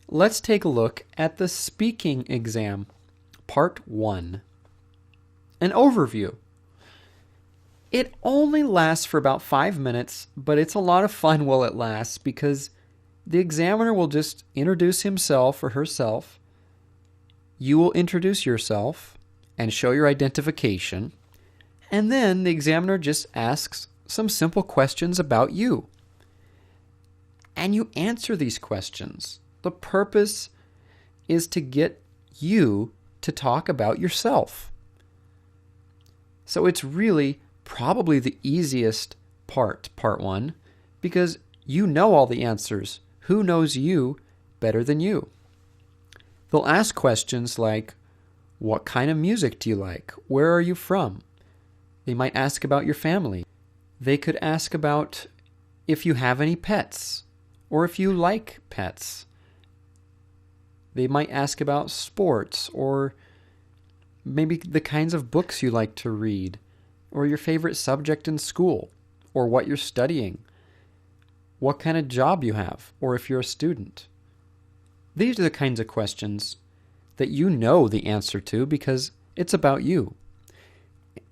let's take a look at the speaking exam, Part 1. An overview. It only lasts for about 5 minutes, but it's a lot of fun while it lasts because the examiner will just introduce himself or herself. You will introduce yourself and show your identification, and then the examiner just asks some simple questions about you. And you answer these questions. The purpose is to get you to talk about yourself. So it's really probably the easiest part 1, because you know all the answers. Who knows you better than you? They'll ask questions like, what kind of music do you like? Where are you from? They might ask about your family. They could ask about if you have any pets or if you like pets. They might ask about sports or maybe the kinds of books you like to read or your favorite subject in school or what you're studying, what kind of job you have, or if you're a student. These are the kinds of questions that you know the answer to because it's about you.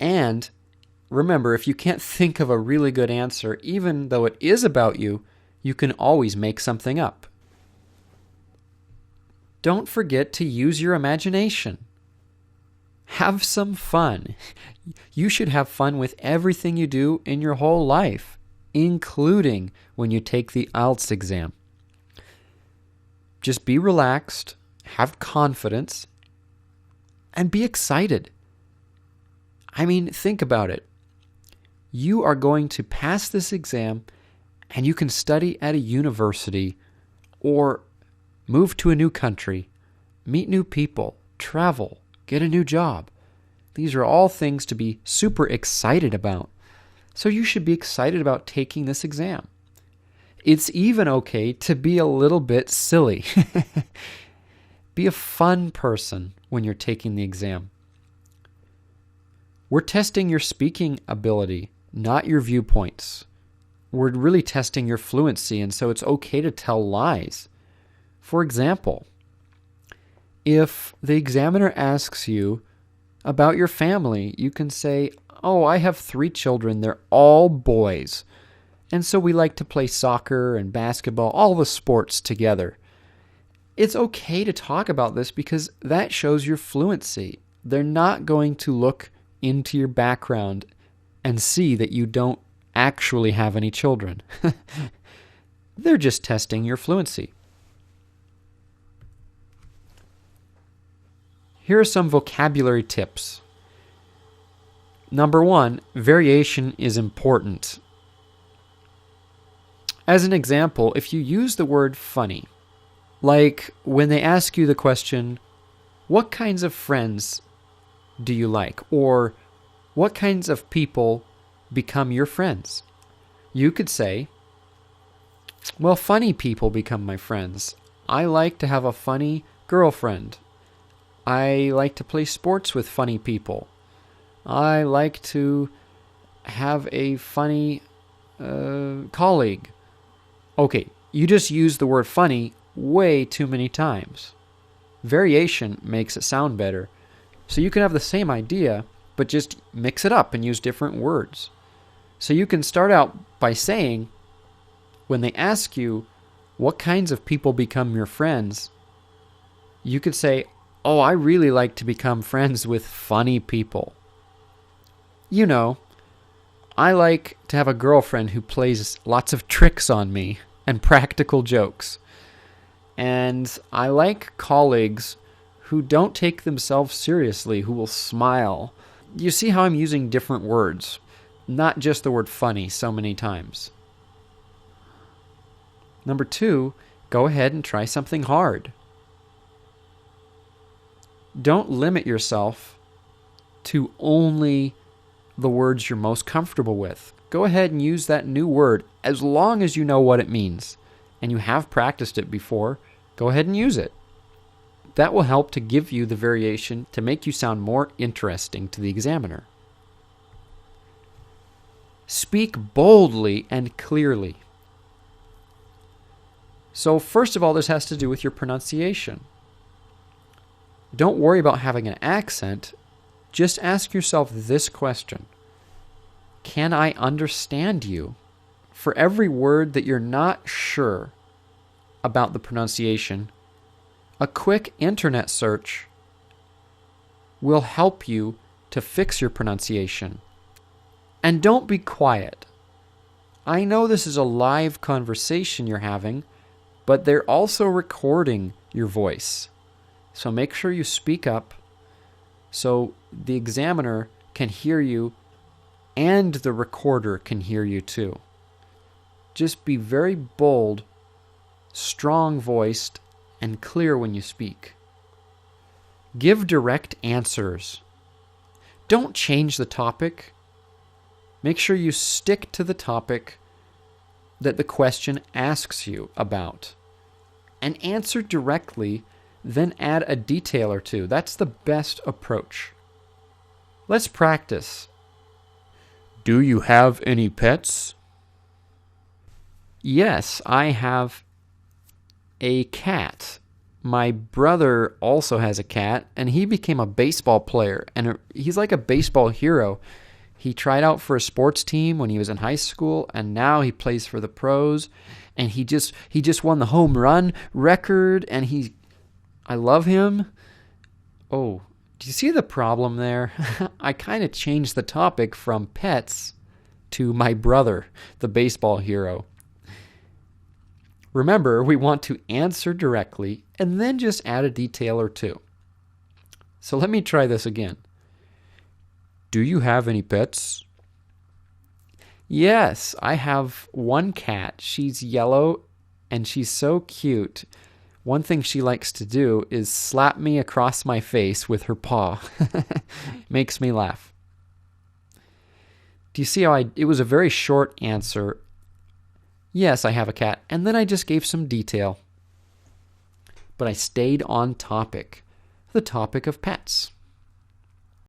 And remember, if you can't think of a really good answer, even though it is about you, you can always make something up. Don't forget to use your imagination. Have some fun. You should have fun with everything you do in your whole life, including when you take the IELTS exam. Just be relaxed, have confidence, and be excited. I mean, think about it. You are going to pass this exam, and you can study at a university or move to a new country, meet new people, travel, get a new job. These are all things to be super excited about. So you should be excited about taking this exam. It's even okay to be a little bit silly. Be a fun person when you're taking the exam. We're testing your speaking ability, not your viewpoints. We're really testing your fluency, and so it's okay to tell lies. For example, if the examiner asks you about your family, you can say, oh, I have 3 children. They're all boys. And so we like to play soccer and basketball, all the sports together. It's okay to talk about this because that shows your fluency. They're not going to look into your background and see that you don't actually have any children. They're just testing your fluency. Here are some vocabulary tips. Number 1, variation is important. As an example, if you use the word funny, like when they ask you the question, what kinds of friends do you like? Or what kinds of people become your friends? You could say, well, funny people become my friends. I like to have a funny girlfriend. I like to play sports with funny people. I like to have a funny colleague. Okay, you just use the word funny way too many times. Variation makes it sound better. So you can have the same idea, but just mix it up and use different words. So you can start out by saying, when they ask you what kinds of people become your friends, you could say, oh, I really like to become friends with funny people. You know, I like to have a girlfriend who plays lots of tricks on me and practical jokes. And I like colleagues who don't take themselves seriously, who will smile. You see how I'm using different words, not just the word funny so many times. Number 2, go ahead and try something hard. Don't limit yourself to only the words you're most comfortable with. Go ahead and use that new word as long as you know what it means and you have practiced it before. Go ahead and use it. That will help to give you the variation to make you sound more interesting to the examiner. Speak boldly and clearly. So first of all, this has to do with your pronunciation. Don't worry about having an accent. Just ask yourself this question. Can I understand you? For every word that you're not sure about the pronunciation, a quick internet search will help you to fix your pronunciation. And don't be quiet. I know this is a live conversation you're having, but they're also recording your voice. So make sure you speak up so the examiner can hear you and the recorder can hear you too. Just be very bold, strong-voiced, and clear when you speak. Give direct answers. Don't change the topic. Make sure you stick to the topic that the question asks you about. And answer directly, then add a detail or two. That's the best approach. Let's practice. Do you have any pets? Yes, I have a cat. My brother also has a cat, and he became a baseball player, and he's like a baseball hero. He tried out for a sports team when he was in high school, and now he plays for the pros, and he just won the home run record, and I love him. Oh, do you see the problem there? I kind of changed the topic from pets to my brother, the baseball hero. Remember, we want to answer directly and then just add a detail or two. So let me try this again. Do you have any pets? Yes, I have one cat. She's yellow and she's so cute. One thing she likes to do is slap me across my face with her paw. Makes me laugh. Do you see how it was a very short answer? Yes, I have a cat. And then I just gave some detail. But I stayed on topic, the topic of pets.